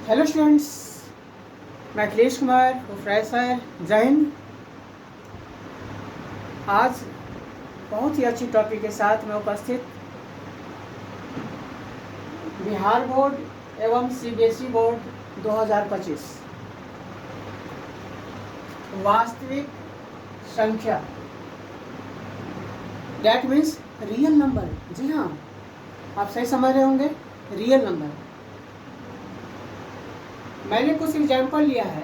Hello students, मैं Akhilesh Kumar professor. जय हिंद। आज बहुत ही अच्छी टॉपिक के साथ मैं उपस्थित बिहार बोर्ड एवं सीबीएसई बोर्ड 2025 वास्तविक संख्या, डैट मीन्स रियल नंबर। जी हाँ, आप सही समझ रहे होंगे, रियल नंबर। मैंने कुछ एग्जाम्पल लिया है।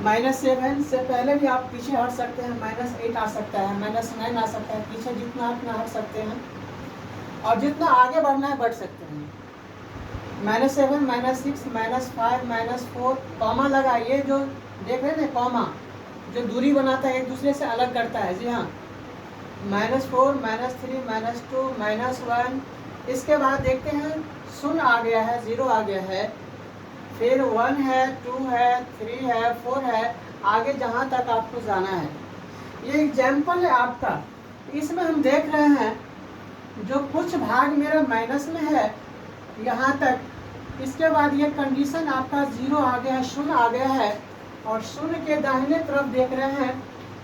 -7 से पहले भी आप पीछे हट सकते हैं, -8 आ सकता है, -9 आ सकता है, पीछे जितना उतना हट सकते हैं और जितना आगे बढ़ना है बढ़ सकते हैं। -7, -6, -5, -4 कॉमा लगा, ये जो देख रहे हैं ना कॉमा, जो दूरी बनाता है एक दूसरे से अलग करता है। जी हाँ, -4, -3, -2, -1। इसके बाद देखते हैं शून्य आ गया है, 0 आ गया है, फिर 1 है, 2 है, 3 है, 4 है, आगे जहाँ तक आपको जाना है। ये एग्जाम्पल है आपका। इसमें हम देख रहे हैं जो कुछ भाग मेरा माइनस में है यहाँ तक, इसके बाद ये कंडीशन आपका 0 आ गया है, शून्य आ गया है, और शून्य के दाहिने तरफ देख रहे हैं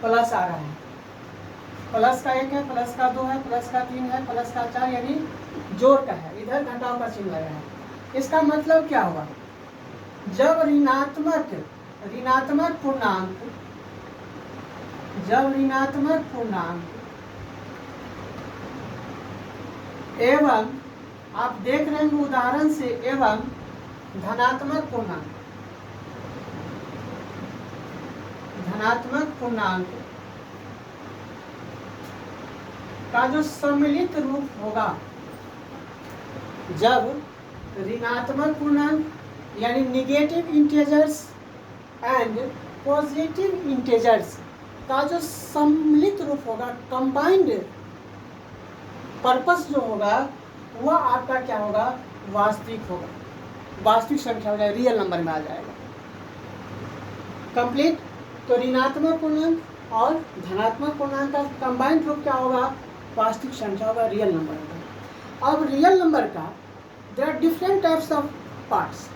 प्लस आ रहा है। प्लस का 1 है, प्लस का 2 है, प्लस का 3 है, प्लस का 4, यानी जोड़ का है, इधर घटाव का चिन्ह लगा है। इसका मतलब क्या हुआ? जब ऋणात्मक पूर्णांक एवं आप देख रहे हैं उदाहरण से एवं धनात्मक पूर्णांक का जो सम्मिलित रूप होगा, जब ऋणात्मक पूर्णांक यानी negative integers and positive integers का जो सम्मिलित रूप होगा, कंबाइंड पर्पस जो होगा, वह आपका क्या होगा? वास्तविक होगा, वास्तविक संख्या हो जाएगा, रियल नंबर में आ जाएगा। कंप्लीट। तो ऋणात्मक पूर्णांक और धनात्मक पूर्णांक का कंबाइंड रूप क्या होगा? वास्तविक संख्या होगा, रियल नंबर होगा। अब रियल नंबर का there are different types of parts.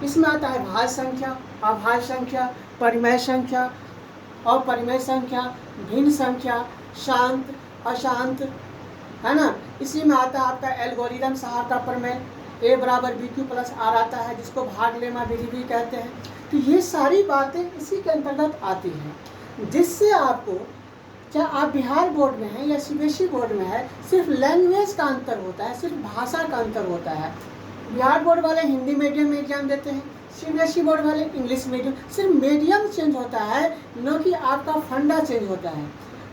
इसमें आता है भाज्य संख्या, अभाज्य संख्या, परिमेय संख्या, अपरिमेय संख्या, भिन्न संख्या, शांत, अशांत, है ना। इसी में आता है आपका एल्गोरिदम सहायता प्रमेय, A = BQ + R आता है, जिसको भाग लेमा विधि भी कहते हैं। तो ये सारी बातें इसी के अंतर्गत आती हैं, जिससे आपको, चाहे आप बिहार बोर्ड में हैं या सीबीएसई बोर्ड में है, सिर्फ लैंग्वेज का अंतर होता है, सिर्फ भाषा का अंतर होता है। बिहार बोर्ड वाले हिंदी मीडियम में एग्जाम देते हैं, सीबीएसई बोर्ड वाले इंग्लिश मीडियम। सिर्फ मीडियम चेंज होता है, न कि आपका फंडा चेंज होता है।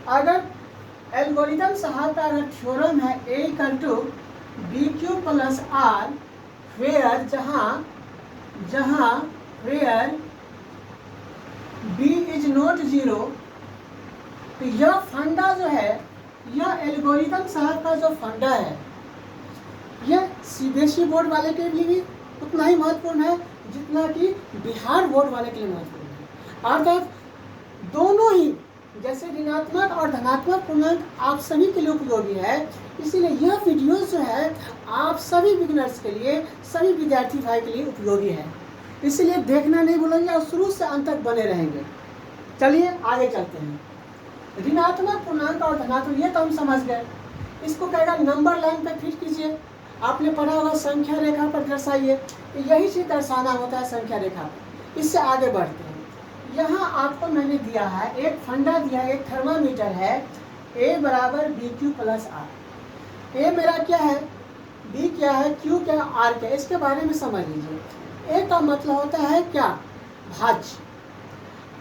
अगर एल्गोरिदम सहायता अगर थ्योरम है A = BQ + R, वेयर जहाँ वेयर B is not 0, तो यह फंडा जो है, यह एल्गोरिदम सहायता का जो फंडा है, यह सीबीएसई बोर्ड वाले के लिए भी उतना ही महत्वपूर्ण है जितना कि बिहार बोर्ड वाले के लिए महत्वपूर्ण है। अर्थात दोनों ही, जैसे ऋणात्मक और धनात्मक पूर्णांक आप सभी के लिए उपयोगी है, इसीलिए यह वीडियो जो है आप सभी बिगिनर्स के लिए, सभी विद्यार्थी भाई के लिए उपयोगी है। इसलिए देखना नहीं भूलेंगे और शुरू से अंत तक बने रहेंगे। चलिए आगे चलते हैं। ऋणात्मक पूर्णांक और धनात्मक, ये तो हम समझ गए। इसको कहेगा नंबर लाइन पे फिट कीजिए। आपने पढ़ा होगा संख्या रेखा पर दर्शाइए, यही चीज दर्शाना होता है संख्या रेखा पर। इससे आगे बढ़ते हैं। यहाँ आपको मैंने दिया है एक फंडा दिया है, एक थर्मामीटर है, A = BQ + R। A मेरा क्या है, B क्या है, Q क्या है, R क्या है, इसके बारे में समझ लीजिए। A का मतलब होता है क्या? भाज्य।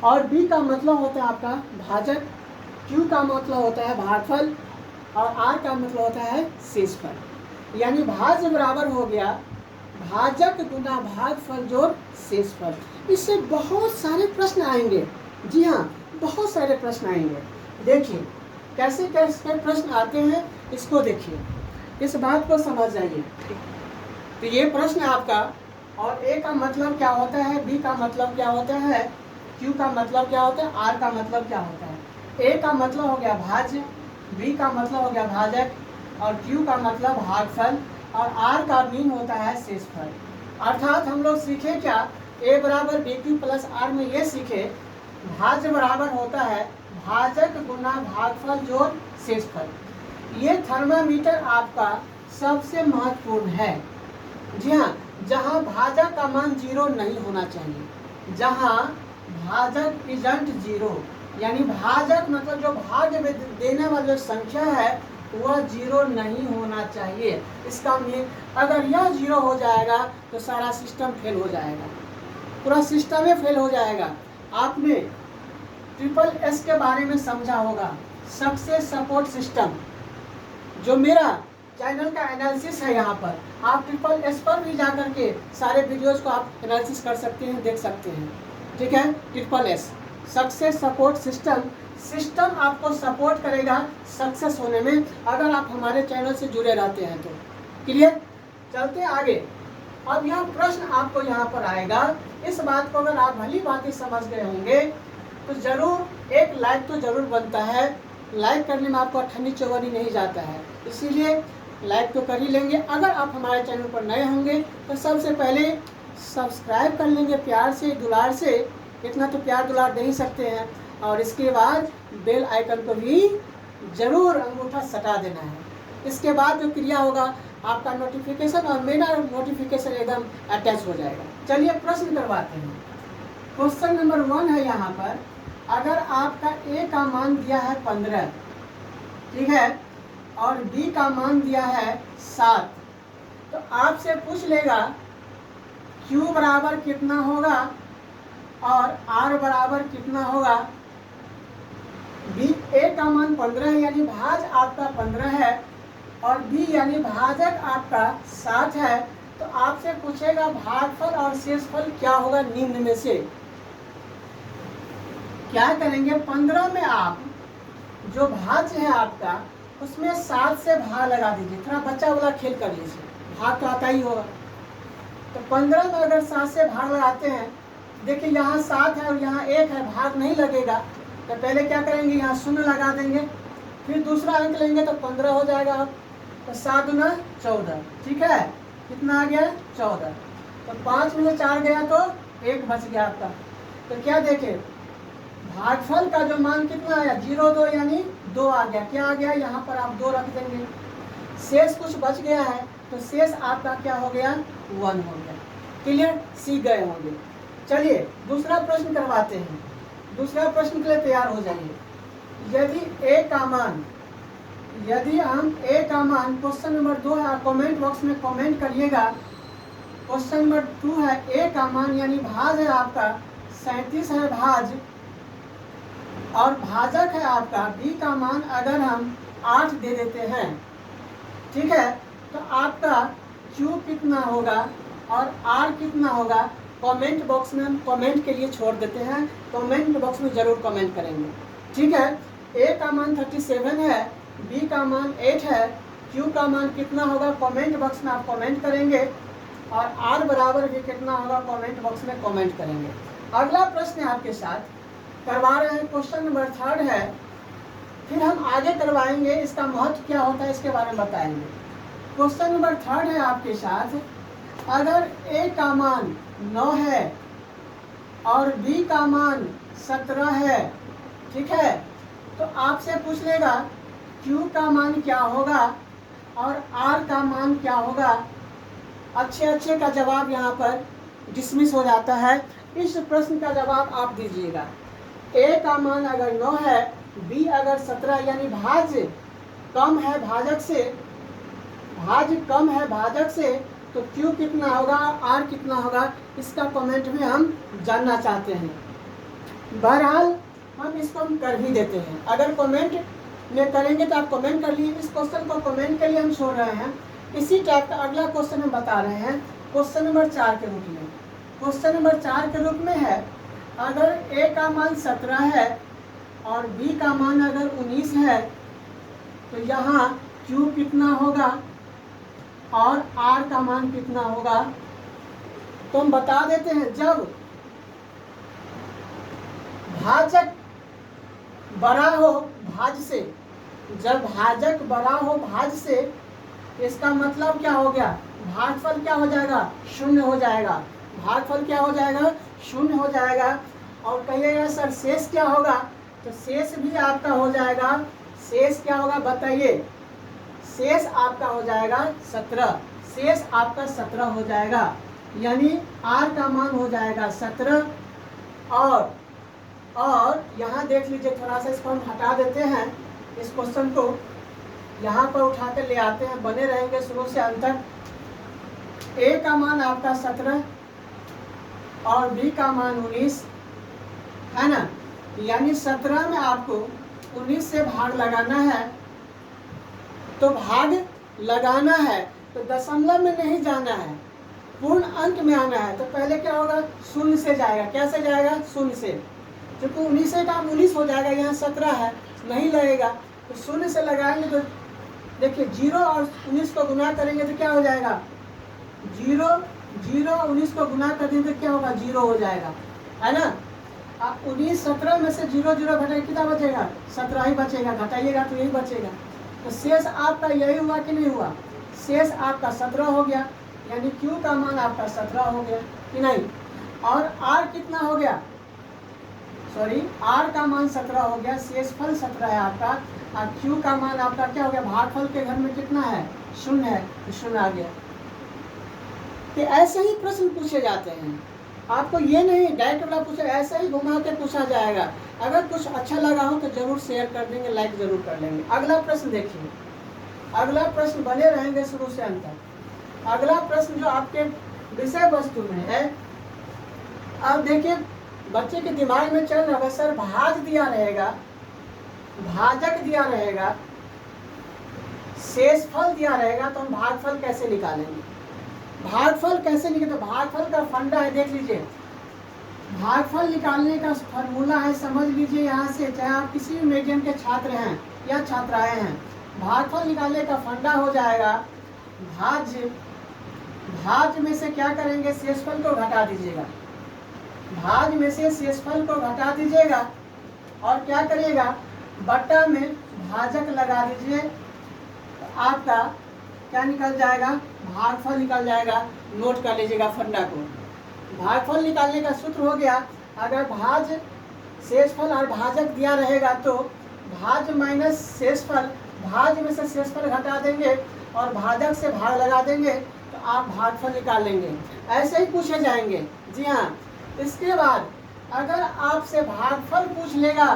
और B का मतलब होता है आपका भाजक, Q का मतलब होता है भागफल, और R का मतलब होता है शेषफल। यानी भाज्य बराबर हो गया भाजक गुना भागफल जोड़ शेषफल। इससे बहुत सारे प्रश्न आएंगे। जी हाँ, बहुत सारे प्रश्न आएंगे। देखिए कैसे कैसे प्रश्न आते हैं, इसको देखिए, इस बात को समझ जाइए। तो ये प्रश्न आपका, और A का मतलब क्या होता है, B का मतलब क्या होता है, Q का मतलब क्या होता है, R का मतलब क्या होता है। A का मतलब हो गया भाज्य, B का मतलब हो गया भाजक, और Q का मतलब भागफल, और R का मीन होता है शेषफल। अर्थात हम लोग सीखे क्या, a बराबर बी क्यू प्लस आर में ये सीखे भाज्य बराबर होता है भाजक गुना भागफल जोड़ शेषफल। ये थर्मामीटर आपका सबसे महत्वपूर्ण है। जी हाँ, जहाँ भाजक का मान 0 नहीं होना चाहिए, जहाँ भाजक इजंट 0 यानी भाजक मतलब जो भाग्य में देने वाली जो संख्या है वह 0 नहीं होना चाहिए। इसका मीन अगर यह 0 हो जाएगा तो सारा सिस्टम फेल हो जाएगा, पूरा सिस्टम ही फेल हो जाएगा। आपने ट्रिपल एस के बारे में समझा होगा, सक्सेस सपोर्ट सिस्टम, जो मेरा चैनल का एनालिसिस है यहाँ पर, आप ट्रिपल एस पर भी जा कर के सारे वीडियोस को आप एनालिसिस कर सकते हैं, देख सकते हैं। ठीक है, triple S success support system, system आपको सपोर्ट करेगा सक्सेस होने में अगर आप हमारे चैनल से जुड़े रहते हैं तो। क्लियर, चलते आगे। अब यह प्रश्न आपको यहाँ पर आएगा, इस बात को अगर आप भली बातें समझ गए होंगे तो जरूर एक लाइक तो जरूर बनता है। लाइक करने में आपको अठन्नी चौवन्नी नहीं जाता है, इसीलिए लाइक तो कर ही लेंगे। अगर आप हमारे चैनल पर नए होंगे तो सबसे पहले सब्सक्राइब कर लेंगे प्यार से दुलार से, इतना तो प्यार दुलार दे ही सकते हैं। और इसके बाद बेल आइकन को भी जरूर अंगूठा सटा देना है। इसके बाद जो क्रिया होगा आपका नोटिफिकेशन और मेरा नोटिफिकेशन एकदम अटैच हो जाएगा। चलिए प्रश्न करवाते हैं। क्वेश्चन नंबर 1 है यहाँ पर, अगर आपका ए का मान दिया है 15, ठीक है, और बी का मान दिया है 7, तो आपसे पूछ लेगा क्यू बराबर कितना होगा और आर बराबर कितना होगा। बी ए का मान 15 है यानी भाज आपका 15 है और बी यानी भाजक आपका 7 है, तो आपसे पूछेगा भागफल और शेषफल क्या होगा निम्न में से। क्या करेंगे, 15 में आप जो भाज्य है आपका उसमें 7 से भाग लगा दीजिए, थोड़ा बच्चा वाला खेल कर लीजिए, भाग तो आता ही होगा। तो 15 में अगर 7 से भाग लगाते हैं, देखिए यहाँ 7 है और यहाँ 1 है, भाग नहीं लगेगा, तो पहले क्या करेंगे यहाँ 0 लगा देंगे, फिर दूसरा अंक लेंगे तो 15 हो जाएगा। तो 7 गुना 14, ठीक है, कितना आ गया 14। तो 5 में से 4 गया तो 1 बच गया आपका। तो क्या देखें, भागफल का जो मान कितना आया 0,2 यानी 2 आ गया। क्या आ गया, यहाँ पर आप 2 रख देंगे। शेष कुछ बच गया है तो शेष आपका क्या हो गया 1 हो गया। क्लियर, सीख गए होंगे। चलिए दूसरा प्रश्न करवाते हैं। दूसरा प्रश्न के लिए तैयार हो जाइए। यदि हम ए का मान क्वेश्चन नंबर 2 है, कमेंट बॉक्स में कमेंट करिएगा। क्वेश्चन नंबर 2 है, ए का मान यानी भाज है आपका 37 है भाज, और भाजक है आपका बी का मान अगर हम 8 दे देते हैं, ठीक है, तो आपका क्यू कितना होगा और आर कितना होगा, कमेंट बॉक्स में हम कमेंट के लिए छोड़ देते हैं। कमेंट बॉक्स में जरूर कमेंट करेंगे, ठीक है। ए का मान 37 है, बी का मान 8 है, क्यू का मान कितना होगा कमेंट बॉक्स में आप कमेंट करेंगे, और आर बराबर भी कितना होगा कमेंट बॉक्स में कमेंट करेंगे। अगला प्रश्न है आपके साथ करवा रहे हैं, क्वेश्चन नंबर 3 है, फिर हम आगे करवाएंगे, इसका महत्व क्या होता है इसके बारे में बताएंगे। क्वेश्चन नंबर 3 है आपके साथ, अगर ए का मान 9 है और बी का मान 17 है, ठीक है, तो आपसे पूछ लेगा क्यू का मान क्या होगा और आर का मान क्या होगा। अच्छे का जवाब यहाँ पर डिसमिस हो जाता है। इस प्रश्न का जवाब आप दीजिएगा। ए का मान अगर 9 है, बी अगर 17 यानी भाज्य कम है भाजक से, भाज्य कम है भाजक से, तो क्यू कितना होगा आर कितना होगा, इसका कमेंट भी हम जानना चाहते हैं। बहरहाल हम इसको हम कर भी देते हैं, अगर कमेंट में करेंगे तो आप कमेंट कर लीजिए। इस क्वेश्चन को कमेंट के लिए हम छोड़ रहे हैं। इसी टाइप का अगला क्वेश्चन हम बता रहे हैं क्वेश्चन नंबर 4 के रूप में। क्वेश्चन नंबर 4 के रूप में है, अगर ए का मान 17 है और बी का मान अगर 19 है, तो यहाँ क्यू कितना होगा और आर का मान कितना होगा। तो हम बता देते हैं, जब भाजक बड़ा हो भाज से, जब भाजक बड़ा हो भाज से, इसका मतलब क्या हो गया, भागफल क्या हो जाएगा, शून्य हो जाएगा। भागफल क्या हो जाएगा, शून्य हो जाएगा। और कहिएगा सर शेष क्या होगा, तो शेष भी आपका हो जाएगा, शेष क्या होगा बताइए, शेष आपका हो जाएगा 17, शेष आपका 17 हो जाएगा। यानी r का मान हो जाएगा 17। और यहाँ देख लीजिए, थोड़ा सा इसको हम हटा देते हैं, इस क्वेश्चन को यहाँ पर उठा कर ले आते हैं, बने रहेंगे शुरू से अंत तक। a का मान आपका 17 और b का मान 19 है ना। यानी 17 में आपको 19 से भाग लगाना है, तो भाग लगाना है तो दशमलव में नहीं जाना है, पूर्ण अंक में आना है। तो पहले क्या होगा, शून्य से जाएगा। कैसे जाएगा, शून्य से, क्योंकि 19 से काम 19 हो जाएगा, यहाँ 17 है, नहीं लगेगा। तो शून्य से लगाएंगे तो देखिए 0 और 19 को गुना करेंगे तो क्या हो जाएगा, 0 और 19 को गुना कर देंगे तो क्या होगा, 0 हो जाएगा, है ना। 19 17 में से 0 0 घटाएगा, कितना बचेगा, 17 ही बचेगा, घटाइएगा तो यही बचेगा। तो शेष आपका यही हुआ कि नहीं हुआ, शेष आपका 17 हो गया। यानी Q का मान आपका 17 हो गया कि नहीं। और R कितना हो गया, सॉरी R का मान 17 हो गया, शेषफल 17 है आपका। और Q का मान आपका क्या हो गया, भागफल के घर में कितना है, शून्य है, तो शून्य आ गया। कि ऐसे ही प्रश्न पूछे जाते हैं, आपको ये नहीं डायरेक्ट वाला पूछे, ऐसे ही घुमा के पूछा जाएगा। अगर कुछ अच्छा लगा हो तो जरूर शेयर कर देंगे, लाइक जरूर कर लेंगे। अगला प्रश्न देखिए, अगला प्रश्न बने रहेंगे शुरू से अंत तक। अगला प्रश्न जो आपके विषय वस्तु में है, अब देखिए बच्चे के दिमाग में चल रहा है, सर भाज दिया रहेगा, भाजक दिया रहेगा, शेषफल दिया रहेगा, तो हम भागफल कैसे निकालेंगे। भागफल कैसे निकले, तो भागफल का फंडा है, देख लीजिए। भागफल निकालने का फॉर्मूला है, समझ लीजिए यहाँ से, चाहे आप किसी भी मीडियम के छात्र हैं या छात्राएं हैं। भागफल निकालने का फंडा हो जाएगा भाज्य, भाज्य में से क्या करेंगे, शेषफल को घटा दीजिएगा, भाज्य में से शेषफल को घटा दीजिएगा और क्या करिएगा, बट्टा में भाजक लगा दीजिए, तो आपका क्या निकल जाएगा, भागफल निकल जाएगा। नोट कर लीजिएगा फंडा को। भागफल निकालने का सूत्र हो गया, अगर भाज्य शेषफल और भाजक दिया रहेगा तो भाज्य माइनस शेषफल, भाज्य में से शेषफल घटा देंगे और भाजक से भाग लगा देंगे, तो आप भागफल निकाल लेंगे। ऐसे ही पूछे जाएंगे, जी हाँ। इसके बाद अगर आपसे भागफल पूछ लेगा,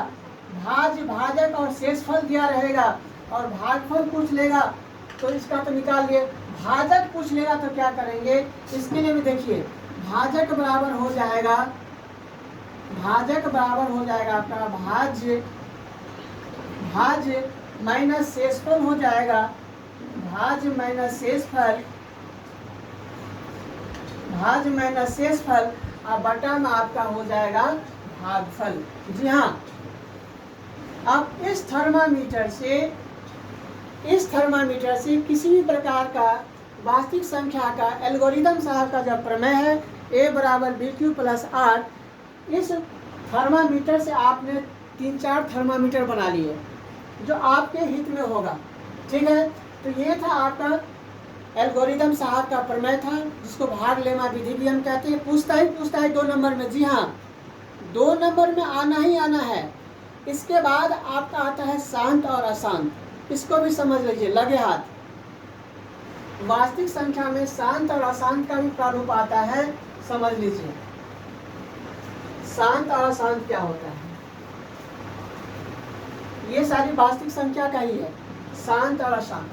भाज्य भाजक और शेषफल दिया रहेगा और भागफल पूछ लेगा तो इसका तो निकाल लिए। भाजक पूछ लेगा तो क्या करेंगे, इसके लिए भी देखिए, भाजक बराबर हो जाएगा, भाजक बराबर हो जाएगा आपका भाज्य, भाज्य माइनस शेषफल हो जाएगा, भाज्य माइनस शेषफल, भाज्य माइनस शेषफल, और बटा में आपका हो जाएगा भागफल। जी हाँ। अब इस थर्मामीटर से किसी भी प्रकार का वास्तविक संख्या का एल्गोरिदम साहब का जब प्रमेय है, a बराबर BQ प्लस R, इस थर्मामीटर से आपने 3-4 थर्मामीटर बना लिए जो आपके हित में होगा, ठीक है। तो ये था आपका एल्गोरिदम साहब का प्रमेय था, जिसको भाग लेमा विधि भी हम कहते हैं। पूछता है 2 नंबर में, जी हाँ 2 नंबर में आना ही आना है। इसके बाद आपका आता है शांत और अशांत, इसको भी समझ लीजिए, लगे हाथ। वास्तविक संख्या में शांत और अशांत का भी प्रारूप आता है, समझ लीजिए। शांत और अशांत क्या होता है, ये सारी वास्तविक संख्या का ही है, शांत और अशांत,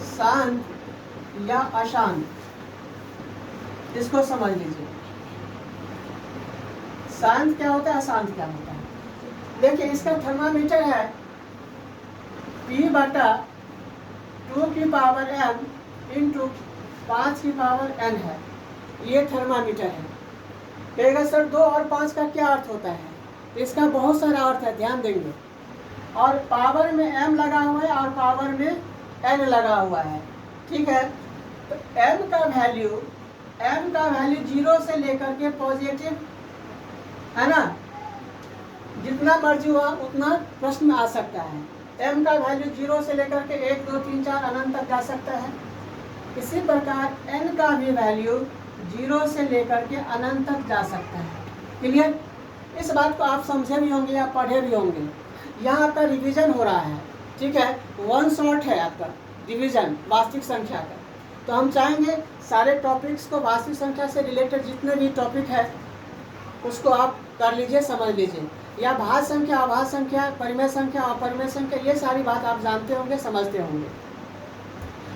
शांत या अशांत, इसको समझ लीजिए। शांत क्या होता है, अशांत क्या होता है। देखिए इसका थर्मामीटर है P बटा 2 की पावर m इंटू 5 की पावर n है, ये थर्मामीटर है। कहेगा सर 2 और 5 का क्या अर्थ होता है, इसका बहुत सारा अर्थ है, ध्यान देंगे। और पावर में m लगा हुआ है और पावर में n लगा हुआ है, ठीक है। तो m का वैल्यू 0 से लेकर के पॉजिटिव, है ना, जितना मर्जी हुआ उतना प्रश्न में आ सकता है। m का वैल्यू 0 से लेकर के 1 2 3 4 अनंत तक जा सकता है, इसी प्रकार n का भी वैल्यू 0 से लेकर के अनंत तक जा सकता है। क्लियर? इस बात को आप समझे भी होंगे या पढ़े भी होंगे। यहाँ आपका रिवीजन हो रहा है, ठीक है, वन शॉट है आपका रिवीजन वास्तविक संख्या का। तो हम चाहेंगे सारे टॉपिक्स को वास्तविक संख्या से रिलेटेड जितने भी टॉपिक है उसको आप कर लीजिए, समझ लीजिए। या भाज्य संख्या, अभाज्य संख्या, परिमेय संख्या, अपरिमेय संख्या, ये सारी बात आप जानते होंगे, समझते होंगे।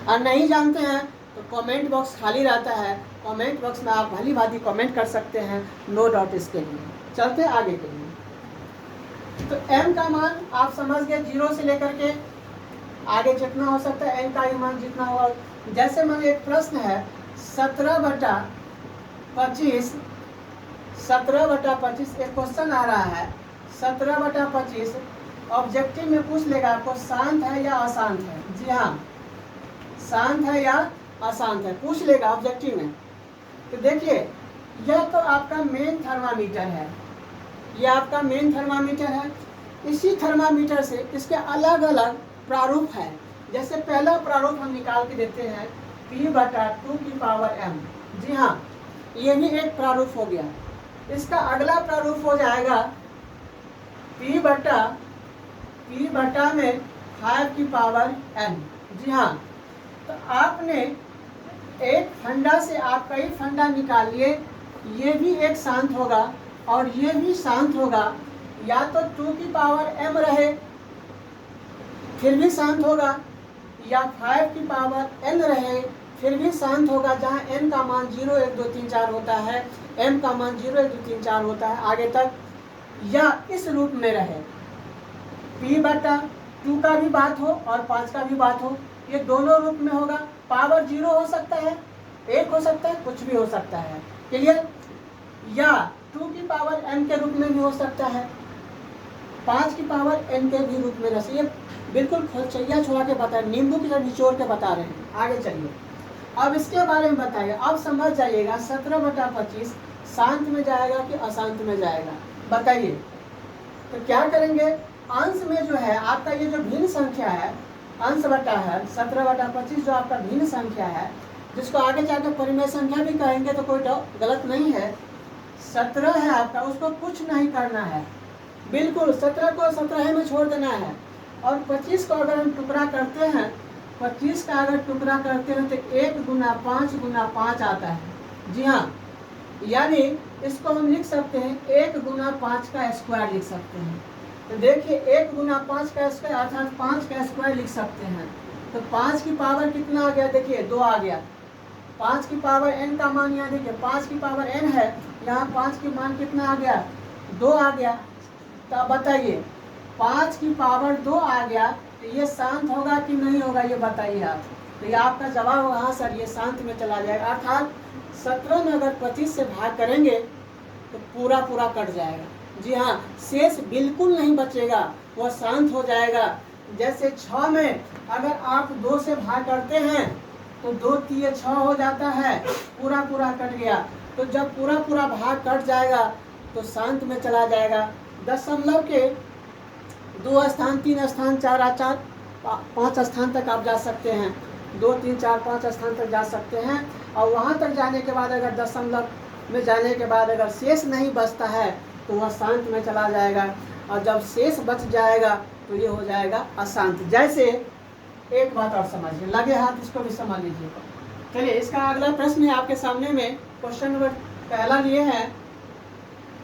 और नहीं जानते हैं तो कमेंट बॉक्स खाली रहता है, कमेंट बॉक्स में आप भली भांति कमेंट कर सकते हैं, नो डाउट इसके लिए। चलते हैं आगे के लिए। तो m का मान आप समझ गए, 0 से लेकर के आगे जितना हो सकता है n का ही मान जितना होगा। जैसे मान एक प्रश्न है 17/25, 17/25 एक क्वेश्चन आ रहा है, 17/25 ऑब्जेक्टिव में पूछ लेगा आपको शांत है या अशांत है। जी हाँ, शांत है या अशांत है पूछ लेगा ऑब्जेक्टिव में। तो देखिए यह तो आपका मेन थर्मामीटर है, यह आपका मेन थर्मामीटर है। इसी थर्मामीटर से इसके अलग अलग प्रारूप है। जैसे पहला प्रारूप हम निकाल के देते हैं P/2m। जी हाँ, ये भी एक प्रारूप हो गया। इसका अगला प्रारूप हो जाएगा P में 5n। जी हाँ, तो आपने एक फंडा से आप कई फंडा निकाल लिए, ये भी एक शांत होगा और ये भी शांत होगा। या तो 2m रहे फिर भी शांत होगा, या 5n रहे फिर भी शांत होगा, जहाँ n का मान 0 1 2 3 4 होता है, m का मान 0 1 2 3 4 होता है आगे तक, या इस रूप में रहे। P/2 का भी बात हो और 5 का भी बात हो, ये दोनों रूप में होगा। पावर 0 हो सकता है, 1 हो सकता है, कुछ भी हो सकता है। क्लियर? या 2m के रूप में भी हो सकता है, 5n के भी रूप में रह सकता है। बिल्कुल खोचैया छुड़ा के बता, नींबू की तरह निचोड़ के बता रहे हैं। आगे चलिए, अब इसके बारे में बताइए। अब समझ जाइएगा 17/25 शांत में जाएगा कि अशांत में जाएगा, बताइए। तो क्या करेंगे, अंश में जो है आपका ये जो भिन्न संख्या है, अंश बटा है 17/25 जो आपका भिन्न संख्या है, जिसको आगे जाकर परिमेय संख्या भी कहेंगे तो कोई गलत नहीं है। 17 है आपका, उसको कुछ नहीं करना है, बिल्कुल 17 को 17 में छोड़ देना है। और 25 को अगर हम टुकड़ा करते हैं, 25 का अगर टुकड़ा करते हैं तो 1 × 5 × 5 आता है। जी हाँ, यानी इसको हम लिख सकते हैं 1 × 5 का स्क्वायर लिख सकते हैं। तो देखिए 1 × 5 का स्क्वायर अर्थात 5 का स्क्वायर लिख सकते हैं। तो 5 की पावर कितना आ गया, देखिए 2 आ गया। 5 की पावर n का मान यहाँ देखिए 5 की पावर n है, यहाँ 5 की मान कितना आ गया, 2 आ गया। तो अब बताइए 5 की पावर 2 आ गया, तो ये शांत होगा कि नहीं होगा, ये बताइए आप। तो ये आपका जवाब होगा हाँ सर, ये शांत में चला जाएगा। अर्थात 17 में अगर 25 से भाग करेंगे तो पूरा पूरा कट जाएगा। जी हाँ, शेष बिल्कुल नहीं बचेगा, वह शांत हो जाएगा। जैसे 6 में अगर आप 2 से भाग करते हैं तो 2 3 6 हो जाता है, पूरा पूरा कट गया। तो जब पूरा पूरा भाग कट जाएगा तो शांत में चला जाएगा। दशमलव के 2 स्थान 3 स्थान 4 5 स्थान तक आप जा सकते हैं, 2 3 4 5 स्थान तक जा सकते हैं। और वहाँ तक जाने के बाद अगर दशमलव में जाने के बाद अगर शेष नहीं बचता है तो वह शांत में चला जाएगा। और जब शेष बच जाएगा तो ये हो जाएगा अशांत। जैसे एक बात और समझिए, लगे हाथ इसको भी समझ लीजिएगा। चलिए इसका अगला प्रश्न है आपके सामने में, क्वेश्चन नंबर पहला ये है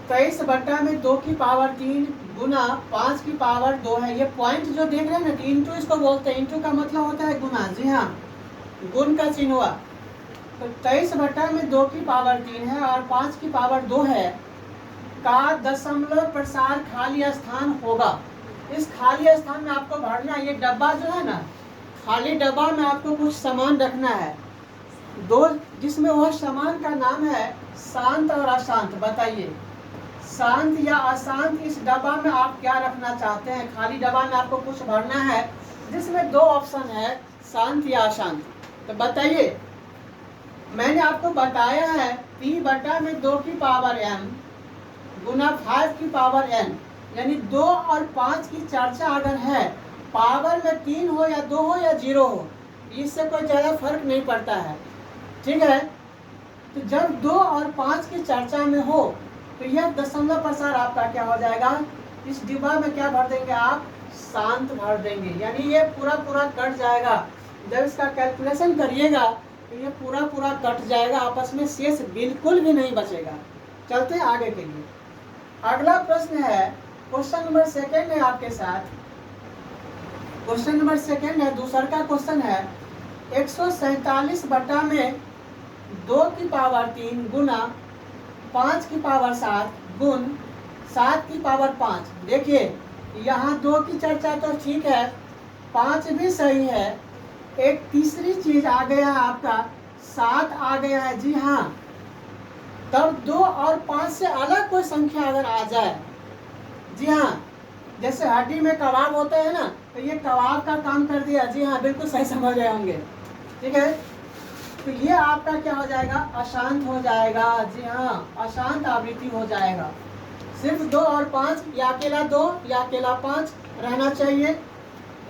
23/2 की पावर 3 गुना 5 की पावर 2 है। ये पॉइंट जो देख रहे हैं ना, इंटू इसको बोलते हैं, इंटू का मतलब होता है गुना। जी हाँ, गुण का चिन्ह हुआ। तो 23/2 की पावर 3 है और 5 की पावर 2 है का दशमलव प्रसार खाली स्थान होगा। इस खाली स्थान में आपको भरना, ये डब्बा जो है ना, खाली डब्बा में आपको कुछ सामान रखना है, दो, जिसमें वह सामान का नाम है शांत और अशांत। बताइए शांत या अशांत, इस डब्बा में आप क्या रखना चाहते हैं। खाली डब्बा में आपको कुछ भरना है जिसमें 2 ऑप्शन है, शांत या अशांत। तो बताइए, मैंने आपको बताया है P/2 की पावर m गुना 5 की पावर n, यानी 2 और 5 की चर्चा अगर है, पावर में 3 हो या 2 हो या 0 हो, इससे कोई ज़्यादा फर्क नहीं पड़ता है, ठीक है। तो जब 2 और 5 की चर्चा में हो तो यह दशमलव प्रसार आपका क्या हो जाएगा, इस डिब्बा में क्या भर देंगे आप, शांत भर देंगे, यानी ये पूरा पूरा कट जाएगा। जब इसका कैलकुलेशन करिएगा तो ये पूरा पूरा कट जाएगा, आपस में शेष बिल्कुल भी नहीं बचेगा। चलते हैं आगे के लिए। अगला प्रश्न है, क्वेश्चन नंबर 2 है आपके साथ। क्वेश्चन नंबर 2 है, दूसरा का क्वेश्चन है 147 बटा में 2 की पावर 3 गुना 5 की पावर 7 गुण 7 की पावर 5। देखिए यहाँ 2 की चर्चा तो ठीक है, 5 भी सही है, एक तीसरी चीज आ गया है आपका 7 आ गया है। जी हाँ, तब 2 और 5 से अलग कोई संख्या अगर आ जाए, जी हाँ, जैसे हड्डी में कबाब होता है ना, तो ये कबाब का काम कर दिया। जी हाँ, बिल्कुल सही समझ रहे होंगे, ठीक है। तो ये आपका क्या हो जाएगा, अशांत हो जाएगा। जी हाँ, अशांत आवृत्ति हो जाएगा। सिर्फ 2 और 5, या अकेला 2 या अकेला 5 रहना चाहिए।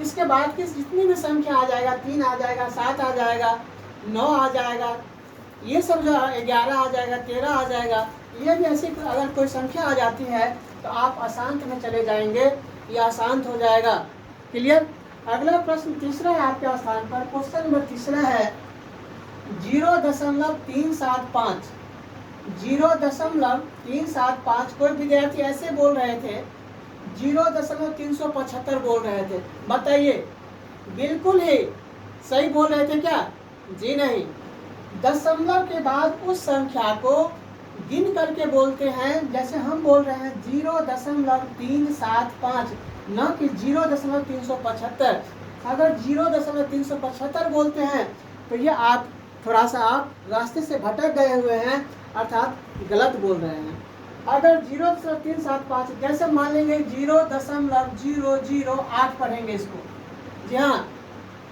इसके बाद की जितनी भी संख्या आ जाएगा, 3 आ जाएगा, 7 आ जाएगा, 9 आ जाएगा, ये सब जो 11 आ जाएगा, 13 आ जाएगा, ये भी ऐसी अगर कोई संख्या आ जाती है तो आप अशांत में चले जाएंगे, ये अशांत हो जाएगा। क्लियर। अगला प्रश्न तीसरा है आपके स्थान पर। क्वेश्चन नंबर तीसरा है 0.375। 0.375 कोई विद्यार्थी ऐसे बोल रहे थे 0.375 बोल रहे थे। बताइए, बिल्कुल ही सही बोल रहे थे क्या? जी नहीं। दशमलव के बाद उस संख्या को गिन करके बोलते हैं, जैसे हम बोल रहे हैं 0.375, न कि 0.375। अगर 0.375 बोलते हैं तो ये आप थोड़ा सा आप रास्ते से भटक गए हुए हैं, अर्थात गलत बोल रहे हैं। अगर 0.375 जैसे मान लेंगे 0.008 पढ़ेंगे इसको, जी हाँ,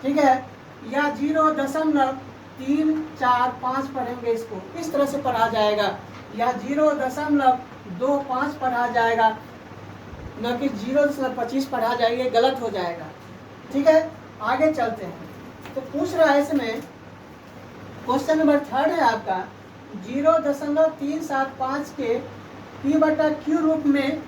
ठीक है, या 0.345 पढ़ेंगे इसको, इस तरह से पढ़ा जाएगा, या 0.25 पढ़ा जाएगा, न कि 0.25 पढ़ा जाएगा, गलत हो जाएगा। ठीक है, आगे चलते हैं। तो पूछ रहा है इसमें, क्वेश्चन नंबर 3 है आपका 0.375 के P/Q रूप में,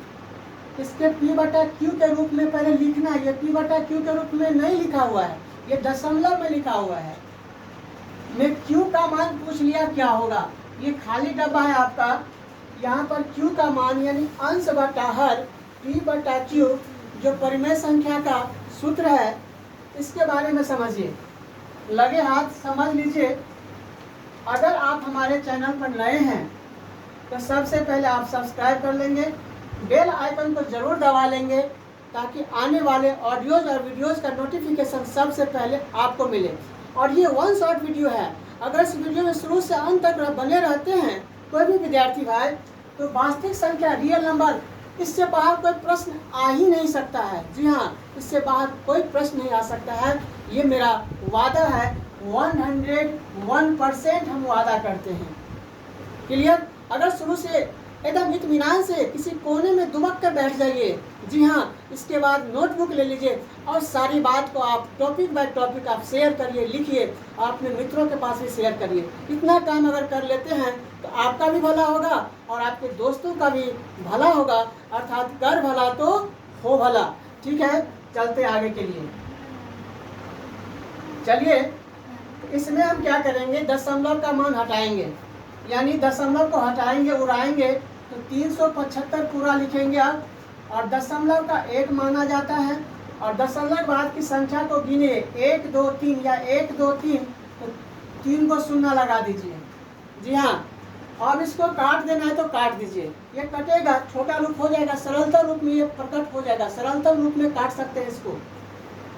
इसके P/Q के रूप में पहले लिखना है। ये P/Q के रूप में नहीं लिखा हुआ है, ये दशमलव में लिखा हुआ है। मैं Q का मान पूछ लिया क्या होगा, ये खाली डब्बा है आपका। यहाँ पर Q का मान यानी अंश बटा हर P/Q जो परिमेय संख्या का सूत्र है, इसके बारे में समझिए। लगे हाथ समझ लीजिए। अगर आप हमारे चैनल पर नए हैं तो सबसे पहले आप सब्सक्राइब कर लेंगे, बेल आइकन को जरूर दबा लेंगे, ताकि आने वाले ऑडियोज और वीडियोज़ का नोटिफिकेशन सबसे पहले आपको मिले। और ये 1 शॉट वीडियो है, अगर इस वीडियो में शुरू से अंत तक बने रहते हैं कोई भी विद्यार्थी भाई, तो वास्तविक संख्या रियल नंबर, इससे बाहर कोई प्रश्न आ ही नहीं सकता है। जी हाँ, इससे बाहर कोई प्रश्न नहीं आ सकता है, ये मेरा वादा है। 101% हम वादा करते हैं। क्लियर। अगर शुरू से एकदम इत्मीनान से किसी कोने में दुबक कर बैठ जाइए, जी हाँ, इसके बाद नोटबुक ले लीजिए और सारी बात को आप टॉपिक बाय टॉपिक आप शेयर करिए, लिखिए और अपने मित्रों के पास भी शेयर करिए। इतना काम अगर कर लेते हैं तो आपका भी भला होगा और आपके दोस्तों का भी भला होगा, अर्थात कर भला तो हो भला। ठीक है, चलते आगे के लिए। चलिए, इसमें हम क्या करेंगे, दशमलव का मान हटाएंगे, यानी दशमलव को हटाएंगे, उड़ाएंगे, तो 375 पूरा लिखेंगे आप। और दशमलव का 1 माना जाता है, और दशमलव बाद की संख्या को गिने 1 2 3 या 1 2 3, तो 3 को शून्य लगा दीजिए। जी हाँ, अब इसको काट देना है तो काट दीजिए, ये कटेगा, छोटा रूप हो जाएगा, सरलता रूप में ये प्रकट हो जाएगा। सरलता रूप में काट सकते हैं इसको।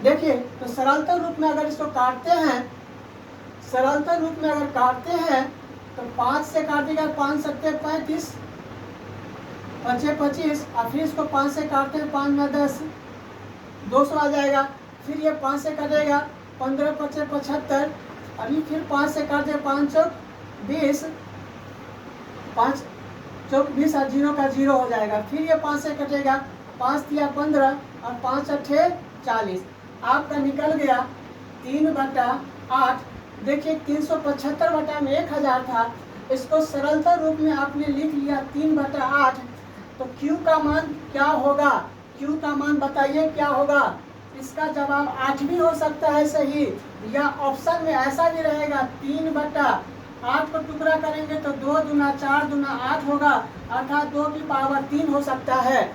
देखिए, तो सरलता रूप में अगर इसको काटते हैं, सरलता रूप में अगर काटते हैं तो 5 से काटेगा, 5 सत्ते 35, 5 25, और फिर इसको 5 से काटते हैं, 5 में 10, 200 आ जाएगा। फिर ये 5 से कटेगा, 15 25 75, और ये फिर 5 से काटते हैं, 5 चौक 20, 5 चौक 20 और 0 का 0 हो जाएगा। फिर ये 5 से कटेगा, 5 तिया 15 और 5 अट्ठे 40। आपका निकल गया 3/4। 8। देखिए 375/1000 था, इसको सरलता रूप में आपने लिख लिया 3/8। तो Q का मान क्या होगा? Q का मान बताइए क्या होगा? इसका जवाब 8 भी हो सकता है सही, या ऑप्शन में ऐसा भी रहेगा 3/8 को टुकड़ा करेंगे तो 2 दूना 4 दूना 8 होगा, अर्थात 2 की पावर 3 हो सकता है।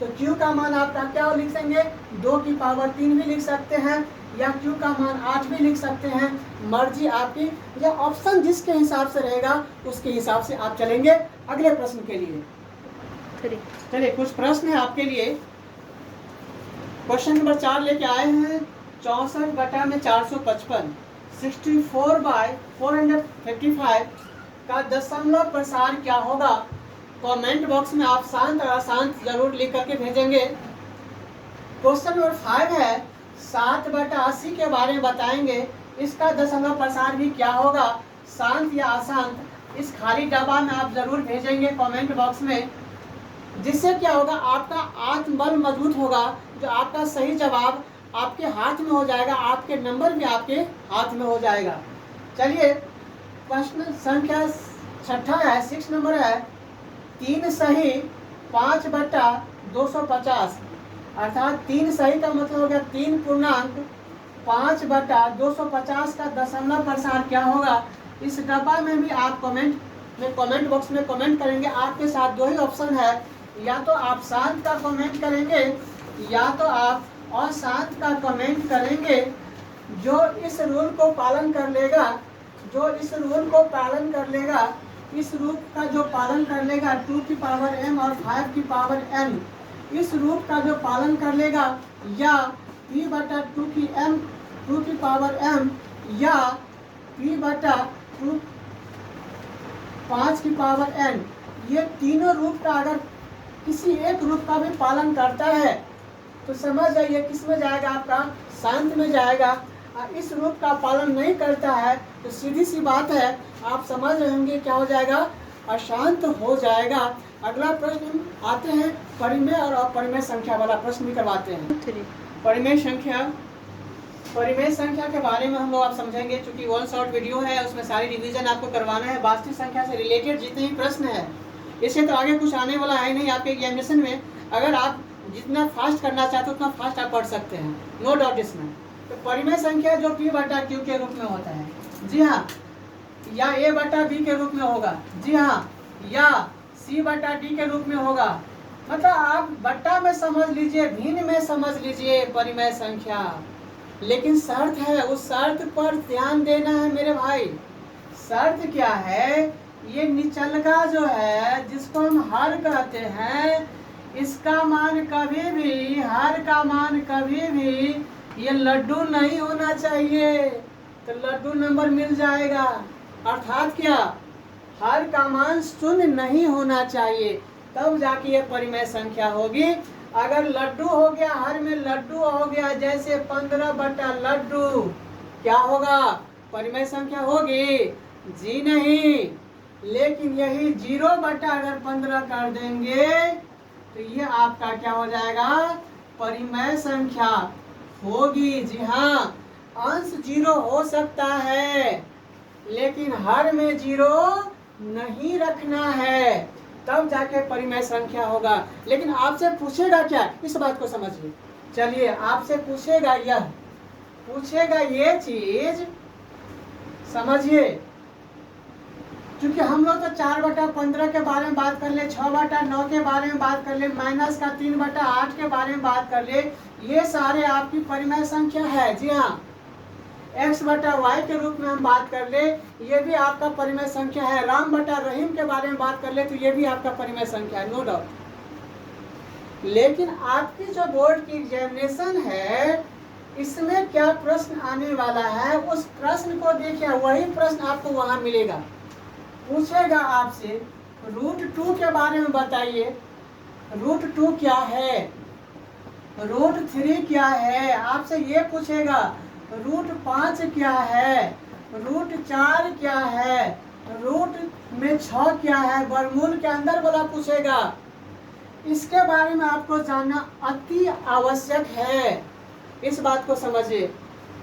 तो Q का मान आपका क्या लिखेंगे? 2 की पावर 3 भी लिख सकते हैं, या Q का मान 8 भी लिख सकते हैं, मर्जी आपकी, या ऑप्शन जिसके हिसाब से रहेगा उसके हिसाब से आप चलेंगे। अगले प्रश्न के लिए चलिए, कुछ प्रश्न है आपके लिए। क्वेश्चन नंबर 4 लेके आए हैं। 64/455 64/455 का दशमलव प्रसार क्या होगा? कमेंट बॉक्स में आप शांत और अशांत जरूर लिख करके भेजेंगे। क्वेश्चन नंबर 5 है 7/80 के बारे में बताएंगे, इसका दशमलव प्रसार भी क्या होगा, शांत या अशांत? इस खाली डब्बा में आप जरूर भेजेंगे कमेंट बॉक्स में, जिससे क्या होगा, आपका आत्मबल मजबूत होगा, जो आपका सही जवाब आपके हाथ में हो जाएगा, आपके नंबर भी आपके हाथ में हो जाएगा। चलिए, प्रश्न संख्या 6 है, 6 नंबर है। 3 सही 5/250, अर्थात 3 सही का मतलब हो गया 3 पूर्णांक 5/250 का दशमलव प्रसार क्या होगा? इस डब्बा में भी आप कमेंट बॉक्स में कमेंट करेंगे। आपके साथ 2 ही ऑप्शन है, या तो आप शांत का कमेंट करेंगे या तो आप अशांत का कमेंट करेंगे। जो इस रूल को पालन कर लेगा, इस रूल का जो पालन कर लेगा 2 की पावर m और 5 की पावर n, इस रूल का जो पालन कर लेगा, या p/2 की पावर m या p/2 5 की पावर n, ये तीनों रूप का अगर किसी एक रूप का भी पालन करता है तो समझ जाइए किस में जाएगा, आपका शांत में जाएगा। इस रूप का पालन नहीं करता है तो सीधी सी बात है, आप समझ रहे होंगे क्या हो जाएगा, अशांत हो जाएगा। अगला प्रश्न आते हैं परिमेय और अपरिमेय संख्या वाला प्रश्न भी करवाते हैं। परिमेय संख्या के बारे में हम लोग आप समझेंगे, क्योंकि 1 शॉर्ट वीडियो है, उसमें सारी रिवीजन आपको करवाना है। वास्तविक संख्या से रिलेटेड जितने भी प्रश्न है, इससे तो आगे कुछ आने वाला है नहीं आपके एग्जामिनेशन में। अगर आप जितना फास्ट करना चाहते हो उतना फास्ट आप पढ़ सकते हैं, नो डाउट इसमें। तो परिमेय संख्या जो p/q के रूप में होता है, जी हाँ, या a/b के रूप में होगा, जी हाँ, या c/d के रूप में होगा। मतलब आप बट्टा में समझ लीजिए, भिन्न में समझ लीजिए परिमेय संख्या, लेकिन शर्त है, उस शर्त पर ध्यान देना है मेरे भाई। शर्त क्या है? ये निचलका जो है, जिसको हम हर कहते हैं, इसका मान कभी भी, हर का मान कभी भी ये लड्डू नहीं होना चाहिए, तो लड्डू नंबर मिल जाएगा। अर्थात क्या, हर का मान 0 नहीं होना चाहिए, तब जाके ये परिमेय संख्या होगी। अगर लड्डू हो गया, हर में लड्डू हो गया, जैसे 15/लड्डू, क्या होगा? परिमेय संख्या होगी? जी नहीं। लेकिन यही 0/15 कर देंगे तो ये आपका क्या हो जाएगा? परिमेय संख्या होगी। जी हाँ, अंश 0 हो सकता है, लेकिन हर में 0 नहीं रखना है, तब जाके परिमेय संख्या होगा। लेकिन आपसे पूछेगा क्या, इस बात को समझिए। चलिए, आपसे पूछेगा ये चीज समझिए, क्योंकि हम लोग तो 4/15 के बारे में बात कर ले, 6/9 के बारे में बात कर ले, माइनस का 3/8 के बारे में बात कर ले, ये सारे आपकी परिमेय संख्या है। जी हाँ, x/y के रूप में हम बात कर ले, ये भी आपका परिमेय संख्या है। राम/रहीम के बारे में बात कर ले तो ये भी आपका परिमेय संख्या है, नो डाउट। लेकिन आपकी जो बोर्ड की एग्जामिनेशन है, इसमें क्या प्रश्न आने वाला है, उस प्रश्न को देखिए, वही प्रश्न आपको वहां मिलेगा। पूछेगा आपसे √2 के बारे में बताइए, √2 क्या है, √3 क्या है, आपसे ये पूछेगा √5 क्या है, √4 क्या है, रूट में 6 क्या है, वर्गमूल के अंदर वाला पूछेगा। इसके बारे में आपको जानना अति आवश्यक है, इस बात को समझिए।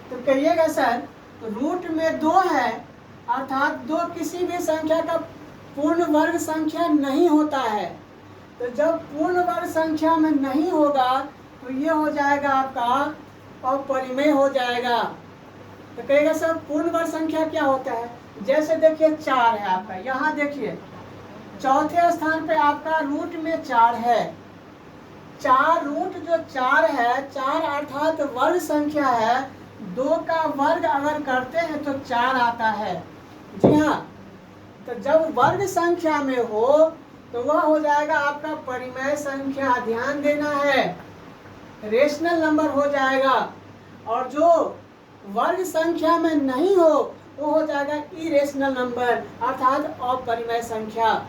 तो कहिएगा सर रूट में 2 है, अर्थात 2 किसी भी संख्या का पूर्ण वर्ग संख्या नहीं होता है। तो जब पूर्ण वर्ग संख्या में नहीं होगा तो ये हो जाएगा आपका अपरिमेय हो जाएगा। तो कहेगा सर पूर्ण वर्ग संख्या क्या होता है? जैसे देखिए 4 है आपका, यहाँ देखिए चौथे स्थान पे आपका रूट में 4 है। 4 रूट जो 4 है, 4 अर्थात वर्ग संख्या है, 2 का वर्ग अगर करते हैं तो 4 आता है। जी हाँ, तो जब वर्ग संख्या में हो तो वह हो जाएगा आपका परिमेय संख्या। ध्यान देना है, रेशनल नंबर हो जाएगा। और जो वर्ग संख्या में नहीं हो वो हो जाएगा इरेशनल नंबर, अर्थात अपरिमेय संख्या।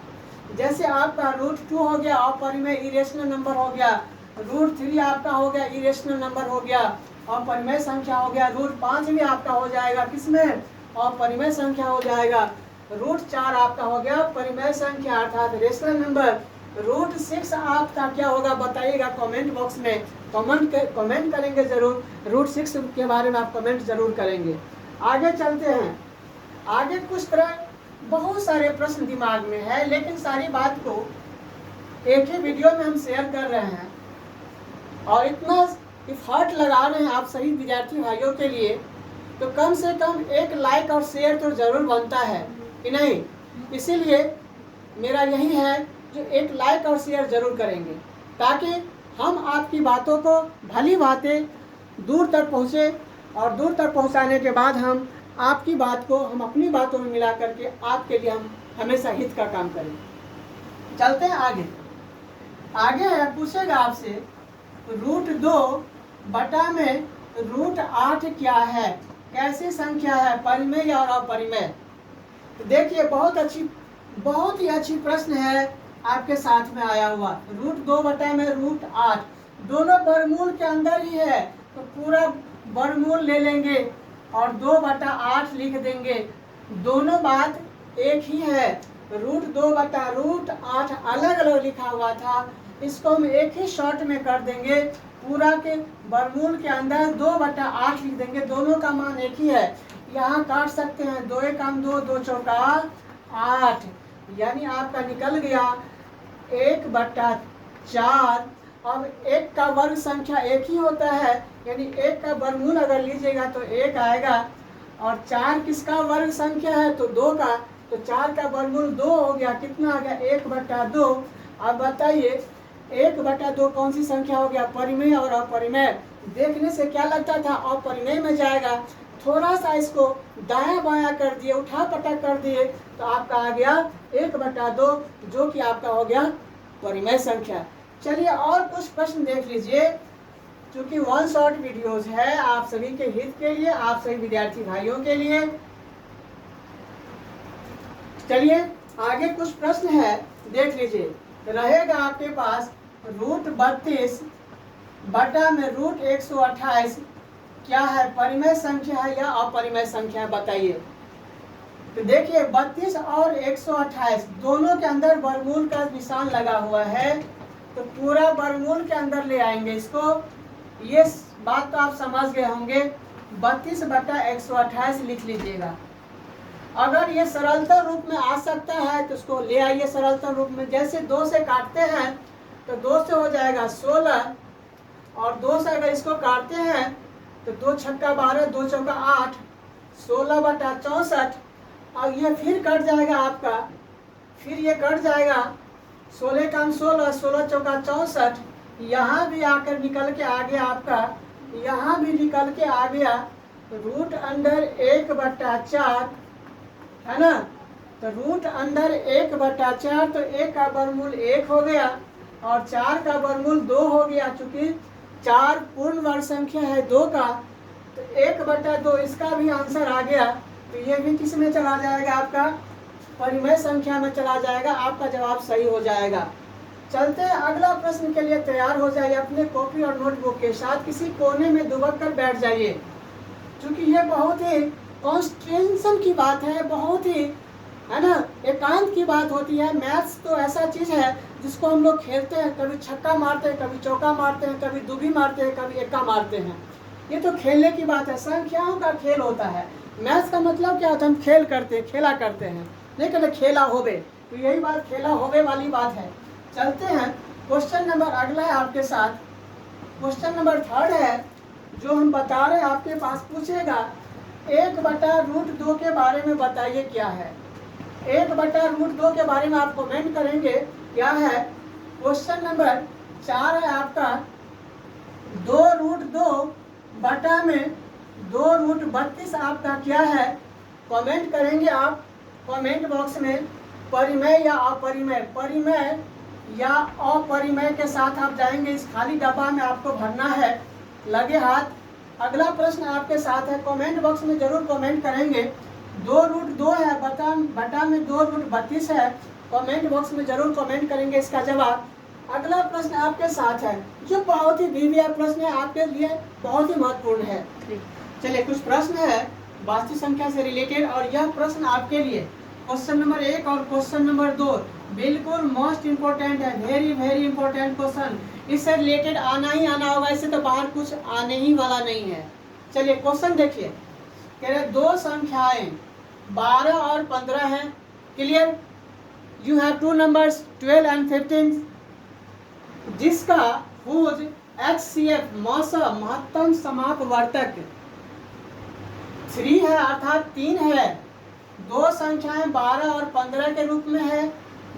जैसे आपका √2 हो गया अपरिमेय इरेशनल नंबर हो गया, √3 आपका हो गया इरेशनल नंबर हो गया, अपरिमेय संख्या हो गया। √5 भी आपका हो जाएगा किसमें? अपरिमेय संख्या हो जाएगा। √4 आपका हो गया परिमेय संख्या अर्थात रेशनल नंबर। √6 आपका क्या होगा बताइएगा कमेंट बॉक्स में, कमेंट करेंगे जरूर। √6 के बारे में आप कमेंट जरूर करेंगे। आगे चलते हैं। आगे कुछ तरह बहुत सारे प्रश्न दिमाग में है, लेकिन सारी बात को एक ही वीडियो में हम शेयर कर रहे हैं और इतना इफर्ट लगा रहे हैं आप सभी विद्यार्थी भाइयों के लिए, तो कम से कम एक लाइक और शेयर तो जरूर बनता है कि नहीं। इसीलिए मेरा यही है जो एक लाइक और शेयर जरूर करेंगे, ताकि हम आपकी बातों को, भली बातें दूर तक पहुँचे और दूर तक पहुँचाने के बाद हम आपकी बात को हम अपनी बातों में मिला करके आपके लिए हम हमेशा हित का काम करें। चलते हैं आगे। आगे है, पूछेगा आपसे √2 बटा में √8 क्या है, कैसी संख्या है, परिमेय और अपरिमेय। तो देखिए बहुत ही अच्छी प्रश्न है आपके साथ में आया हुआ। √2 बटा में √8 दोनों वर्गमूल के अंदर ही है, तो पूरा वर्गमूल ले लेंगे और 2/8 लिख देंगे। दोनों बात एक ही है। √2 बटा √8 अलग अलग लिखा हुआ था, इसको हम एक ही शॉर्ट में कर देंगे। पूरा के वर्गमूल के अंदर 2/8 लिख देंगे। दोनों का मान एक ही है, यहाँ काट सकते हैं। 2 × 2 2 चौका 8, यानी आपका निकल गया 1/4। अब 1 का वर्ग संख्या एक ही होता है, यानी 1 का वर्गमूल अगर लीजिएगा तो 1 आएगा। और 4 किसका वर्ग संख्या है? तो 2 का, तो 4 का वर्गमूल 2 हो गया। कितना आ गया? 1/2। अब बताइए 1/2 कौन सी संख्या हो गया? परिमेय और अपरिमेय। देखने से क्या लगता था अपरिमेय में जाएगा, थोड़ा सा इसको दायां बायां कर दिए, उठा पटक कर दिए, तो आपका आ गया 1/2, जो कि आपका हो गया परिमेय संख्या। चलिए और कुछ प्रश्न देख लीजिए, क्योंकि 1 शॉर्ट वीडियोस है आप सभी के हित के लिए, आप सभी विद्यार्थी भाइयों के लिए। चलिए आगे कुछ प्रश्न है, देख लीजिए। रहेगा आपके पास √32 बटा में √128 क्या है, परिमेय संख्या है या अपरिमेय संख्या है, बताइए। तो देखिए 32 और 128 दोनों के अंदर वर्गमूल का निशान लगा हुआ है, तो पूरा वर्गमूल के अंदर ले आएंगे इसको। ये बात तो आप समझ गए होंगे। 32 बटा 128 लिख लीजिएगा। अगर ये सरलता रूप में आ सकता है तो उसको ले आइए सरलता रूप में। जैसे 2 से काटते हैं तो 2 से हो जाएगा 16, और 2 से अगर इसको काटते हैं तो 2 छक्का 12, 2 चौका 8, 16/64। और ये फिर कट जाएगा आपका, फिर ये कट जाएगा 16 का 16, 16 चौका 64। यहाँ भी आकर निकल के आ गया आपका, यहाँ भी निकल के आ गया √1/4, है ना। तो √1/4, तो 1 का वर्गमूल 1 हो गया और 4 का वर्गमूल 2 हो गया। चूंकि 4 पूर्ण वर्ग संख्या है 2 का, तो 1/2 इसका भी आंसर आ गया। तो ये भी किस में चला जाएगा? आपका परिमेय संख्या में चला जाएगा। आपका जवाब सही हो जाएगा। चलते हैं अगला प्रश्न के लिए तैयार हो जाइए। अपने कॉपी और नोटबुक के साथ किसी कोने में दुबक कर बैठ जाइए, क्योंकि ये बहुत ही कॉन्सेंट्रेशन की बात है, बहुत ही, है ना, एकांत की बात होती है। मैथ्स तो ऐसा चीज़ है जिसको हम लोग खेलते हैं, कभी छक्का मारते हैं, कभी चौका मारते हैं, कभी दुबी मारते हैं, कभी एक्का मारते हैं। ये तो खेलने की बात है, संख्याओं का खेल होता है। मैथ्स का मतलब क्या होता है, हम खेल करते हैं, खेला करते हैं, नहीं कहते खेला होवे, तो यही बात खेला होवे वाली बात है। चलते हैं क्वेश्चन नंबर अगला है आपके साथ। क्वेश्चन नंबर 3 है जो हम बता रहे हैं, आपके पास पूछेगा 1/√2 के बारे में बताइए क्या है। 1/√2 के बारे में आप कमेंट करेंगे क्या है। क्वेश्चन नंबर 4 है आपका 2√2 बटा में 2√32 आपका क्या है। कमेंट करेंगे आप कमेंट बॉक्स में परिमेय या अपरिमेय, परिमेय या अपरिमेय के साथ आप जाएंगे, इस खाली डब्बा में आपको भरना है लगे हाथ। अगला प्रश्न आपके साथ है, कमेंट बॉक्स में जरूर कमेंट करेंगे। 2√2 है बटा में 2√32 है, कमेंट बॉक्स में जरूर कमेंट करेंगे इसका जवाब। अगला प्रश्न आपके साथ है जो बहुत ही बीवीआर प्रश्न है, आपके लिए बहुत ही महत्वपूर्ण है। चलिए कुछ प्रश्न है वास्तविक संख्या से रिलेटेड, और यह प्रश्न आपके लिए क्वेश्चन नंबर 1 और क्वेश्चन नंबर 2 बिल्कुल मोस्ट इम्पोर्टेंट है, वेरी वेरी इंपॉर्टेंट क्वेश्चन। इससे रिलेटेड आना ही आना होगा, इससे तो बाहर कुछ आने ही वाला नहीं है। चलिए क्वेश्चन देखिए, कह रहे दो संख्याएं 12 और 15 हैं। Clear, you have two numbers 12 and 15 जिसका हुज HCF महत्तम समापवर्तक 3 है, अर्थात 3 है। दो संख्याएं 12 और 15 के रूप में है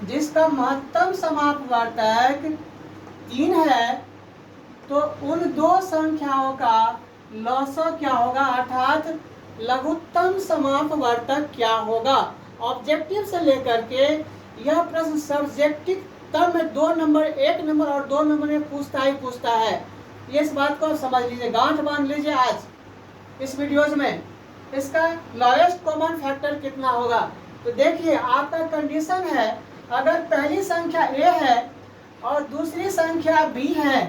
जिसका महत्तम समापवर्तक 3 है, तो उन दो संख्याओं का लॉसव क्या होगा, अर्थात लघुत्तम समापवर्तक क्या होगा। ऑब्जेक्टिव से लेकर के यह प्रश्न सब्जेक्टिव तब में 2 नंबर, 1 नंबर और 2 नंबर में पूछता ही पूछता है। ये इस बात को आप समझ लीजिए, गांठ बांध लीजिए आज इस वीडियोज में। इसका लोएस्ट कॉमन फैक्टर कितना होगा, तो देखिए आपका कंडीशन है, अगर पहली संख्या A है और दूसरी संख्या B है,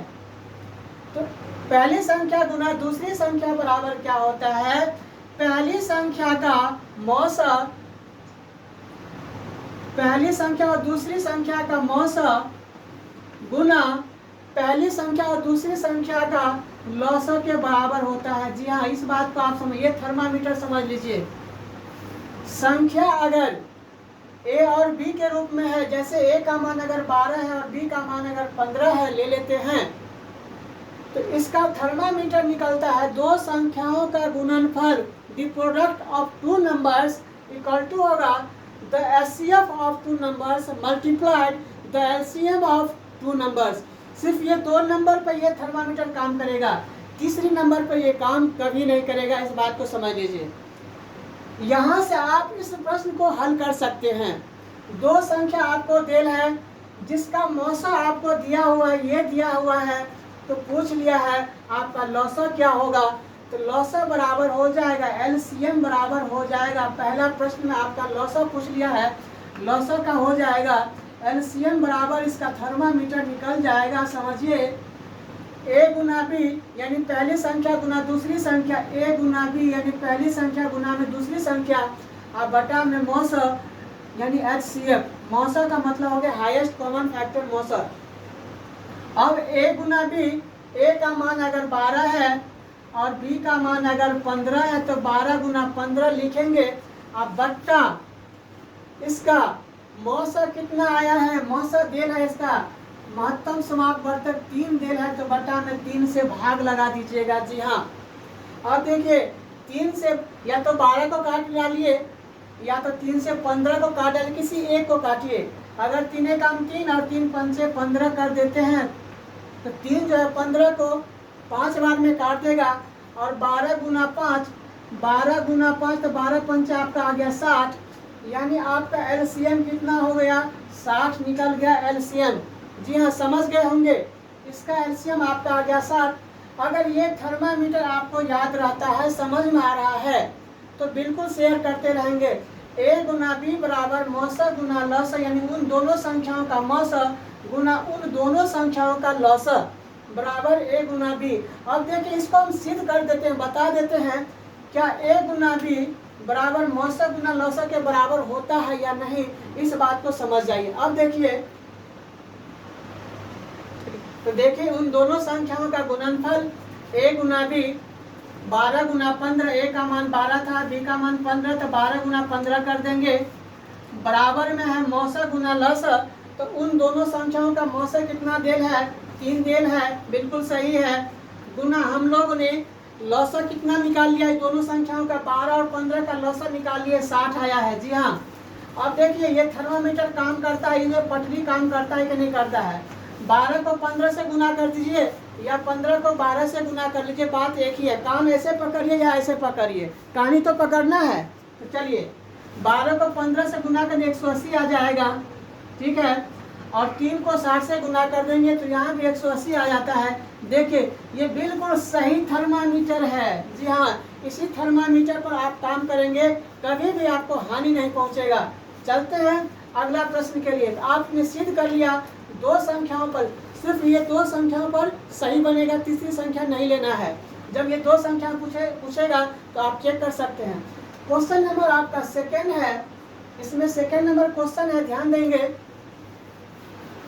तो पहली संख्या गुना दूसरी संख्या बराबर क्या होता है, पहली संख्या का मौसा, पहली संख्या और दूसरी संख्या का मौसा गुना पहली संख्या और दूसरी संख्या का लॉसव के बराबर होता है। जी हाँ, इस बात को आप समझिए, थर्मामीटर समझ लीजिए। संख्या अगर A और B के रूप में है, जैसे A का मान अगर 12 है और B का मान अगर 15 है ले लेते हैं, तो इसका थर्मामीटर निकलता है दो संख्याओं का गुणनफल, the product of two numbers equal to होगा the HCF of two numbers multiplied the LCM of two numbers. सिर्फ ये 2 नंबर पर ये थर्मामीटर काम करेगा, तीसरी नंबर पर ये काम कभी नहीं करेगा, इस बात को समझ लीजिए। यहाँ से आप इस प्रश्न को हल कर सकते हैं। दो संख्या आपको देल है जिसका मौसा आपको दिया हुआ है, ये दिया हुआ है, तो पूछ लिया है आपका लॉसव क्या होगा, तो लॉसव बराबर हो जाएगा LCM बराबर हो जाएगा। पहला प्रश्न में आपका लॉसव पूछ लिया है, लॉसव का हो जाएगा LCM बराबर, इसका थर्मामीटर निकल जाएगा। समझिए A गुना B यानी पहली संख्या गुना दूसरी संख्या, A गुना B यानी पहली संख्या गुना में दूसरी संख्या, और बटा में मौसा यानी HCF, मौसा का मतलब हो गया हाईएस्ट कॉमन फैक्टर मौसा। अब A गुना B, A का मान अगर 12 है और B का मान अगर 15 है, तो 12 गुना 15 लिखेंगे। अब बट्टा इसका मौसा कितना आया है, मौसा देल है इसका महत्तम समापवर्तक 3 देल है, तो बटा में 3 से भाग लगा दीजिएगा। जी हाँ, अब देखिए 3 से या तो 12 को काट डालिए या तो 3 से 15 को काट डालिए, किसी एक को काटिए। अगर 3 काम 3 और 3 पंचे 15 कर देते हैं, तो 3 जो है 15 को 5 बार में काट देगा, और 12 गुना 5, 12 गुना 5 तो 12 पंचे आपका आ गया 60, यानी आपका LCM कितना हो गया, 60 निकल गया LCM। जी हाँ, समझ गए होंगे, इसका LCM आपका आ गया 60। अगर ये थर्मामीटर आपको याद रहता है, समझ में आ रहा है, तो बिल्कुल शेयर करते रहेंगे। A गुना B बराबर मौसा गुना लॉसव, यानी उन दोनों संख्याओं का मौसा गुना उन दोनों संख्याओं का लॉसव बराबर A गुना B। अब देखिए इसको हम सिद्ध कर देते हैं, बता देते हैं क्या A गुना B बराबर मौसा गुना लॉसव के बराबर होता है या नहीं, इस बात को समझ जाइए। अब देखिए, तो देखिए उन दोनों संख्याओं का गुणनफल A गुना B, 12 गुना 15, ए का मान 12 था, बी का मान 15, तो 12 गुना 15 कर देंगे। बराबर में है मौसा गुना लसा, तो उन दोनों संख्याओं का मौसा कितना देल है, 3 देल है, बिल्कुल सही है। गुना हम लोगों ने लौसा कितना निकाल लिया है दोनों संख्याओं का, 12 और 15 का लौसा निकाल लिया, 60 आया है। जी हाँ, अब देखिए ये थर्मामीटर काम करता है, इन्हें पटरी काम करता है कि नहीं करता है। 12 को 15 से गुना कर दीजिए या 15 को 12 से गुना कर लीजिए, बात एक ही है। काम ऐसे पकड़िए या ऐसे पकड़िए, कहानी तो पकड़ना है। तो चलिए 12 को 15 से गुना कर 180 आ जाएगा, ठीक है। और 3 को 60 से गुना कर देंगे तो यहाँ भी 180 आ जाता है। देखिए ये बिल्कुल सही थर्मामीटर है। जी हाँ, इसी थर्मामीटर पर आप काम करेंगे, कभी भी आपको हानि नहीं पहुँचेगा। चलते हैं अगला प्रश्न के लिए। आपने सिद्ध कर लिया दो संख्याओं पर, सिर्फ ये दो संख्याओं पर सही बनेगा, तीसरी संख्या नहीं लेना है। जब ये दो संख्या पूछेगा तो आप चेक कर सकते हैं। क्वेश्चन नंबर आपका सेकेंड है, इसमें सेकेंड नंबर क्वेश्चन है, ध्यान देंगे।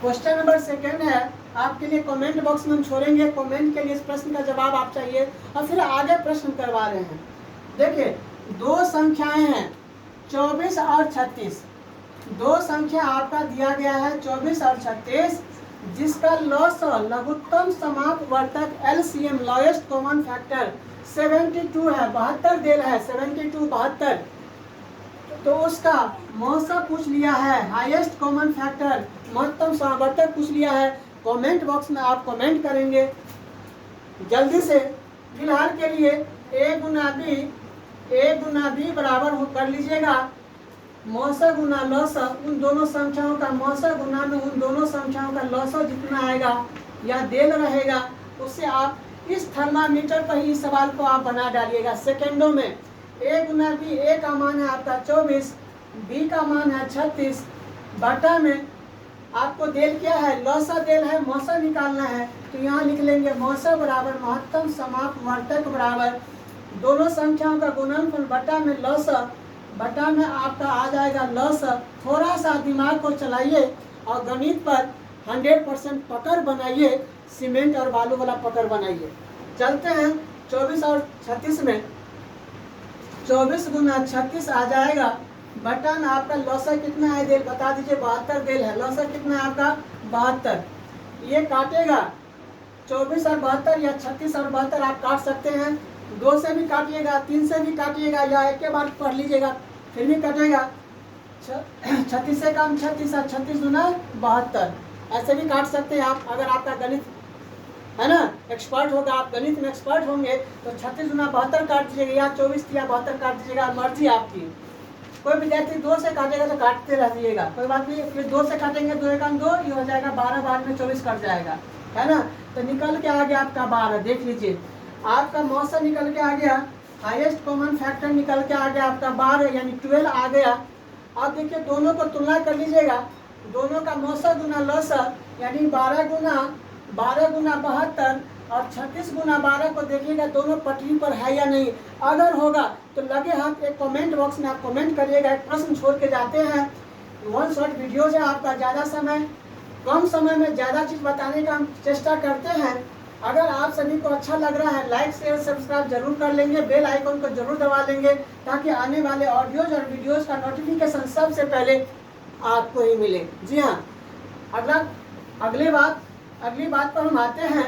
क्वेश्चन नंबर सेकेंड है, आपके लिए कमेंट बॉक्स में हम छोड़ेंगे, कमेंट के लिए इस प्रश्न का जवाब आप चाहिए और फिर आगे प्रश्न करवा रहे हैं। देखिए दो संख्याएं हैं 24 और 36, दो संख्या आपका दिया गया है 24 और 36, जिसका लौसा लघुत्तम समापवर्तक LCM लोएस्ट कॉमन फैक्टर 72 है, 72 देल है, 72 72। तो उसका मौसा पूछ लिया है, हाईएस्ट कॉमन फैक्टर महत्तम समावर्तक पूछ लिया है। कमेंट बॉक्स में आप कमेंट करेंगे जल्दी से। फिलहाल के लिए ए गुना बी बराबर कर लीजिएगा मौसा गुना लौसा, उन दोनों संख्याओं का मौसा गुना में उन दोनों संख्याओं का लौसा जितना आएगा या देल रहेगा, उससे आप इस थर्मामीटर पर ही सवाल को आप बना डालिएगा सेकेंडों में। ए गुना बी, ए का मान है आपका 24, बी का मान है 36, बटा में आपको देल क्या है, लौसा देल है, मौसा निकालना है। तो यहाँ लिख लेंगे मौसा बराबर महत्तम समापवर्तक बराबर दोनों संख्याओं का गुणनफल बटा में लौसा, बटा में आपका आ जाएगा लौसा। थोड़ा सा दिमाग को चलाइए और गणित पर 100% पकड़ बनाइए, सीमेंट और बालू वाला पकड़ बनाइए। चलते हैं 24 और 36 में। 24 गुना 36 आ जाएगा, बटा में आपका लौसा कितना है देल बता दीजिए, 72 देल है। लौसा कितना है आपका 72, ये काटेगा 24 और 72 या 36 और 72 आप काट सकते हैं, 2 से भी काटिएगा, 3 से भी काटिएगा या एक के बाद पढ़ लीजिएगा फिर भी कटेगा। 36 से कम 36 और 36 गुना 72, ऐसे भी काट सकते हैं आप। अगर आपका गणित है ना एक्सपर्ट होगा, आप गणित में एक्सपर्ट होंगे तो 36 गुना 72 काट दीजिएगा या 24 या 72 काट दीजिएगा, मर्जी आपकी। कोई विद्यार्थी 2 से काटेगा तो काटते रहिएगा, कोई बात नहीं। फिर 2 से काटेंगे, 2 एकम 2, ये हो जाएगा 12, बाद में 24 कट जाएगा, है ना। तो निकल के आ गया आपका 12, देख लीजिए आपका मौसा निकल के आ गया, हाईएस्ट कॉमन फैक्टर निकल के आ गया आपका 12 यानी 12 आ गया। अब देखिए दोनों को तुलना कर लीजिएगा, दोनों का मौसा गुना लौसा यानी 12 गुना 72 और 36 गुना 12 को देखिएगा दोनों पटरी पर है या नहीं। अगर होगा तो लगे हाथ एक कमेंट बॉक्स में आप कमेंट करिएगा। एक प्रश्न छोड़ के जाते हैं, 1 शॉट वीडियोज है आपका, ज़्यादा समय कम समय में ज़्यादा चीज़ बताने का हम चेष्टा करते हैं। अगर आप सभी को अच्छा लग रहा है लाइक शेयर सब्सक्राइब जरूर कर लेंगे, बेल आइकन को जरूर दबा लेंगे ताकि आने वाले ऑडियोज और वीडियोज़ का नोटिफिकेशन सबसे पहले आपको ही मिले। जी हाँ, अगली बात पर हम आते हैं।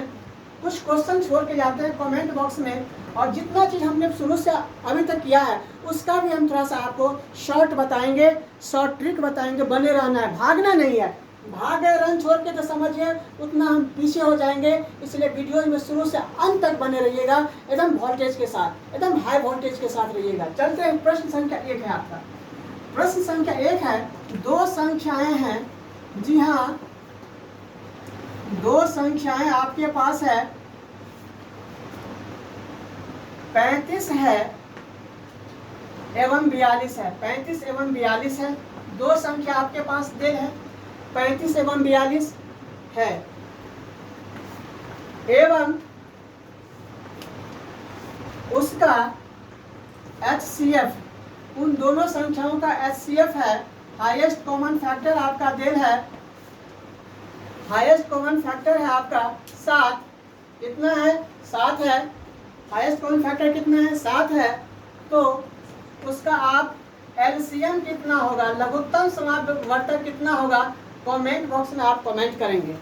कुछ क्वेश्चन छोड़ के जाते हैं कमेंट बॉक्स में, और जितना चीज़ हमने शुरू से अभी तक किया है उसका भी हम थोड़ा सा आपको शॉर्ट बताएंगे, शॉर्ट ट्रिक बताएंगे। बने रहना है, भागना नहीं है। भाग गए रन छोड़ के तो समझिए उतना हम पीछे हो जाएंगे। इसलिए वीडियोज में शुरू से अंत तक बने रहिएगा, एकदम वोल्टेज के साथ, एकदम हाई वोल्टेज के साथ रहिएगा। चलते हैं, प्रश्न संख्या 1 है आपका। प्रश्न संख्या 1 है, दो संख्याएं हैं। जी हाँ, दो संख्याएं आपके पास है, 35 है एवं 42 है। 35 एवं 42 है, दो संख्या आपके पास दे है, 35 एवं 42 है, एवं उसका HCF, उन दोनों संख्याओं का HCF है, हाईएस्ट कॉमन फैक्टर आपका देल है, हाईएस्ट कॉमन फैक्टर है आपका 7। कितना है? 7 है। हाईएस्ट कॉमन फैक्टर कितना है, 7 है, तो उसका आप एलसीएम कितना होगा, लघुत्तम समापवर्तक कितना होगा, कमेंट बॉक्स में आप कमेंट करेंगे।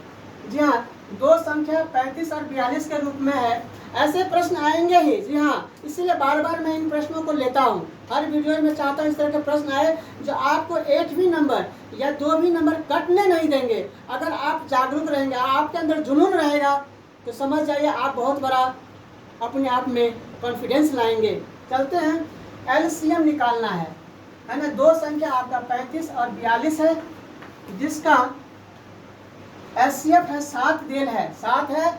जी हाँ, दो संख्या 35 और 42 के रूप में है, ऐसे प्रश्न आएंगे ही। जी हाँ, इसीलिए बार बार मैं इन प्रश्नों को लेता हूँ, हर वीडियो में चाहता हूँ इस तरह के प्रश्न आए जो आपको एक भी नंबर या दो भी नंबर कटने नहीं देंगे। अगर आप जागरूक रहेंगे, आपके अंदर जुनून रहेगा, तो समझ जाइए आप बहुत बड़ा अपने आप में कॉन्फिडेंस लाएंगे। चलते हैं, एलसीएम निकालना है ना। दो संख्या आपका 35 और 42 है, जिसका एचसीएफ है 7 देल है, 7 है,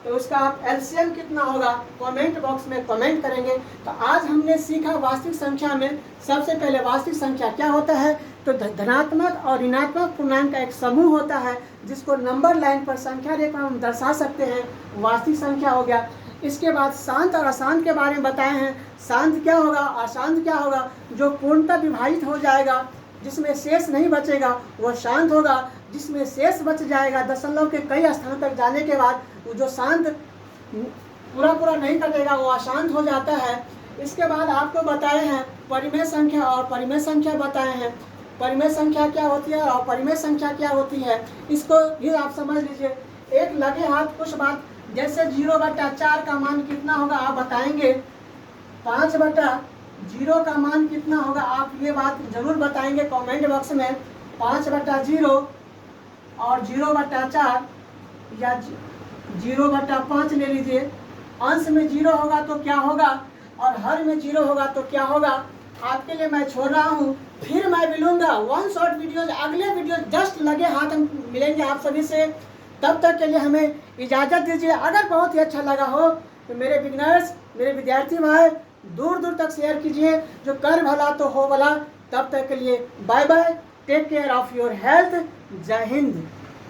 तो उसका आप एलसीएम कितना होगा कमेंट बॉक्स में कमेंट करेंगे। तो आज हमने सीखा वास्तविक संख्या में, सबसे पहले वास्तविक संख्या क्या होता है, तो धनात्मक और ऋणात्मक पूर्णांक का एक समूह होता है जिसको नंबर लाइन पर संख्या रेखा हम दर्शा सकते हैं, वास्तविक संख्या हो गया। इसके बाद शांत और अशांत के बारे में बताए हैं। शांत क्या होगा, अशांत क्या होगा, जो पूर्णतः विभाजित हो जाएगा, जिसमें शेष नहीं बचेगा वो शांत होगा, जिसमें शेष बच जाएगा दशमलव के कई स्थान तक जाने के बाद, वो जो शांत पूरा नहीं कटेगा वो अशांत हो जाता है। इसके बाद आपको बताए हैं परिमेय संख्या और परिमेय संख्या बताए हैं। परिमेय संख्या क्या होती है और परिमेय संख्या क्या होती है, इसको भी आप समझ लीजिए। एक लगे हाथ कुछ बात, जैसे 0/4 का मान कितना होगा आप बताएंगे, 5/0 का मान कितना होगा आप ये बात जरूर बताएंगे कमेंट बॉक्स में। 5/0 और 0/4 या 0/5 ले लीजिए। अंश में 0 होगा तो क्या होगा और हर में 0 होगा तो क्या होगा, आपके लिए मैं छोड़ रहा हूँ। फिर मैं मिलूंगा वन शॉर्ट वीडियो, अगले वीडियो जस्ट लगे हाथ हम मिलेंगे आप सभी से। तब तक के लिए हमें इजाज़त दीजिए। अगर बहुत ही अच्छा लगा हो तो मेरे बिगनर्स, मेरे विद्यार्थी भाई दूर दूर तक शेयर कीजिए। जो कर भला तो हो भला। तब तक के लिए bye bye, take care of your health. जय हिंद।